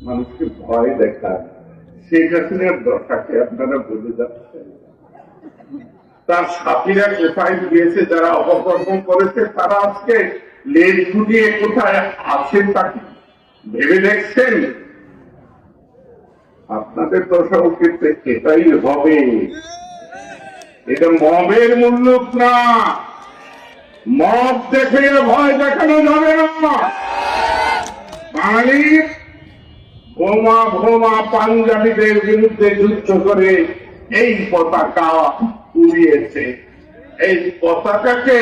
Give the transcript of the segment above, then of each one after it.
মানুষকে ভয় দেখায়, শেখ হাসিনার দশাকে আপনারা বলে যাচ্ছেন। তার সাথীরা কোথায় গিয়েছে, যারা অপকর্ম করেছে তারা আজকে লেজ গুটিয়ে কোথায় আছে তাকে ভেবে দেখছেন? আপনাদের দশাও কিন্তু এটাই হবে। এটা মবের মুল্লুক না, মব দেখে ভয় দেখানো যাবে না। বাঙালির বোমা বোমা পাঞ্জাবিদের বিরুদ্ধে যুদ্ধ করে এই পতাকা উড়িয়েছে। এই পতাকাকে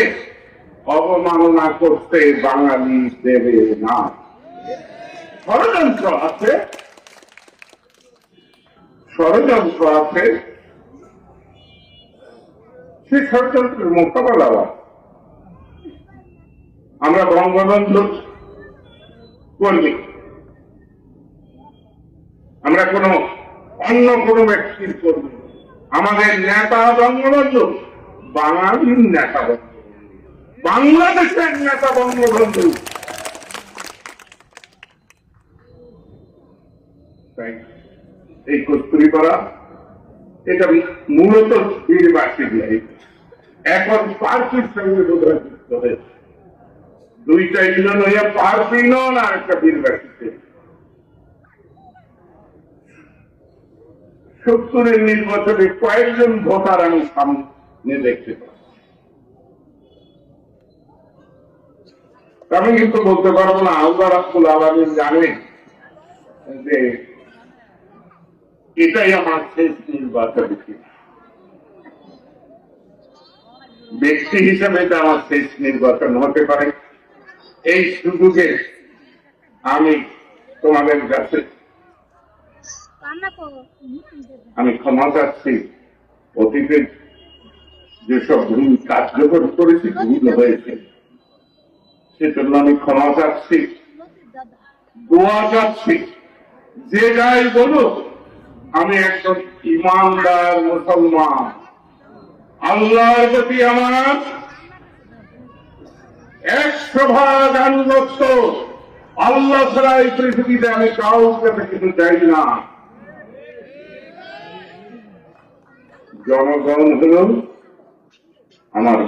অবমাননা করতে বাঙালি দেবে না। ষড়যন্ত্র আছে, ষড়যন্ত্র আছে, সেই ষড়যন্ত্রের মোকাবেলা আমরা বঙ্গবন্ধু কর্মী, আমরা কোন অন্য কোন ব্যক্তির কর্মী। আমাদের নেতা বঙ্গবন্ধু, বাঙালির নেতা বঙ্গবন্ধু, বাংলাদেশের নেতা বঙ্গবন্ধু। তাই এই কস্তুরীপাড়া এটা মূলত বীরবাসী লাইফ, এখন পার্টির সঙ্গে বোধহয় যুক্ত হয়েছে। দুইটা ইউনিয়ন হইয়া পার্ক ইউনিয়ন আর একটা বীরবাসীতে। 70-এর নির্বাচনে কয়েকজন ভোটার আমি সামনে দেখতে পাচ্ছি। আমি কিন্তু বলতে পারবো না, আল্লাহ রাব্বুল আলামিন জানেন যে এটাই আমার শেষ নির্বাচন। ব্যক্তি হিসাবে এটা আমার শেষ নির্বাচন হতে পারে। এই সুযোগে আমি তোমাদের কাছে আমি ক্ষমা চাচ্ছি। অতীতে যেসব ভুল কার্যকর করেছি, ভুল হয়েছে, সেজন্য আমি ক্ষমা চাচ্ছি, দোয়া চাচ্ছি। যে যাই বলুক, আমি একজন ইমানদার মুসলমান। আল্লাহর প্রতি আমার 100% আনুগত্য। আল্লাহ ছাড়া এই পৃথিবীতে আমি কাউকে কিছু চাই না। জনগণ হল আমার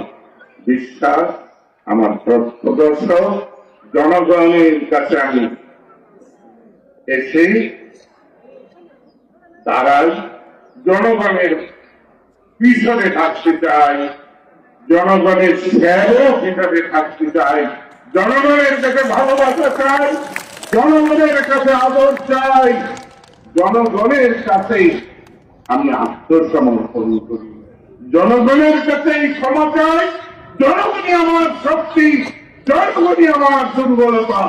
বিশ্বাস, আমার পথপ্রদর্শক। জনগণের কাছে আমি এসে তারাই জনগণের পিছনে থাকতে চাই, জনগণের সেবক হিসাবে থাকতে চাই, জনগণের কাছে ভালোবাসা চাই, জনগণের কাছে আদর চাই, জনগণের কাছে আমি আত্মসমর্পণ করি, জনগণের কাছে ক্ষমা চাই। জনগণই আমার শক্তি, জনগণই আমার দুর্বলতা।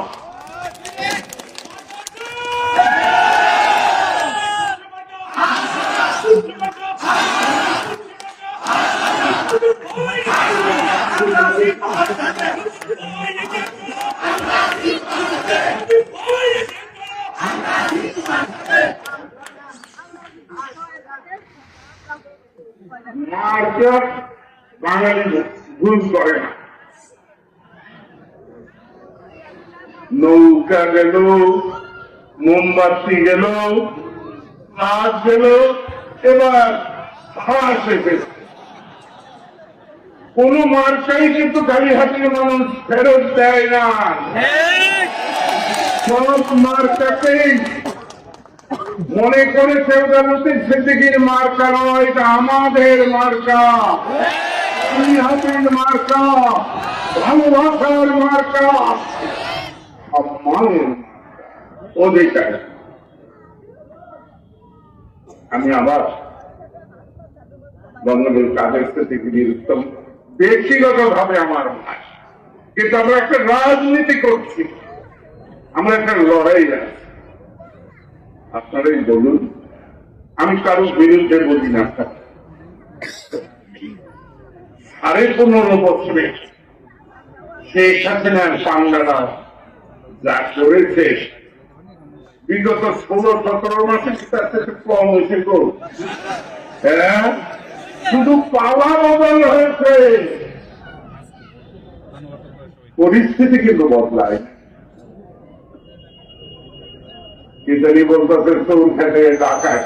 বাঙালি ভুল করে না। নৌকা গেল, মোমবাতি গেল, হাত গেল, এবার হাঁস এসেছে। কোন মার্কাই কিন্তু গাড়ি হাতিয়ে মানুষ ফেরত দেয় না। সব মার্কাকেই মনে করে সেউদামতি সিদ্দিকীর মার্কা নয়, এটা আমাদের মার্কা, হাতির মার্কা, ভালোবাসার মার্কা, সম্মানের অধিকার। আমি আবার বঙ্গবন্ধু কাদের সিদ্দিকীর উত্তম ব্যক্তিগত ভাবে আমার ভাই, কিন্তু আমরা একটা রাজনীতি করছি, আমরা একটা লড়াই আছি। আপনারাই বলুন, আমি কারো বিরুদ্ধে বলি না। 15.5 বছরে শেখ হাসিনার পান্ডারা যা করেছে, বিগত 16-17 মাসে তার থেকে কম হয়েছে গো। হ্যাঁ, শুধু পাওয়া বদল হয়েছে, পরিস্থিতি কিন্তু বদলায়। কি জানি বলতেছে চোর খেতে ডাকাত।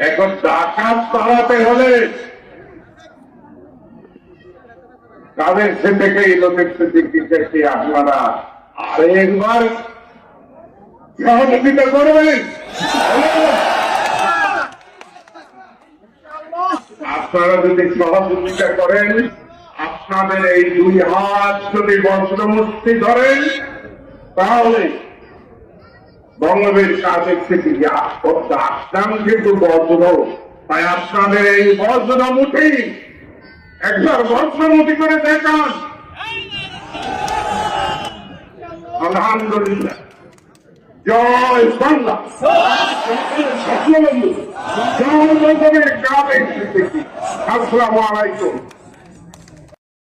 এখন ডাকাত তাড়াতে হলে কাদের সে থেকে এই লোকের সিদ্দিকীকে আপনারা আরেকবার সহযোগিতা করবেন। আপনারা যদি সহযোগিতা করেন, আপনাদের এই দুই হাত যদি বজ্রমুষ্টি ধরেন, তাহলে বঙ্গবীর কাদের থেকে আসলাম কিন্তু বজ্র, তাই আপনাদের এই বজ্রমুঠি একবার বজ্রমুঠি করে দেখান। আলহামদুলিল্লাহ, জয় বাংলা, জয় বঙ্গবীর কাদের সিদ্দিকী। আসসালামু আলাইকুম।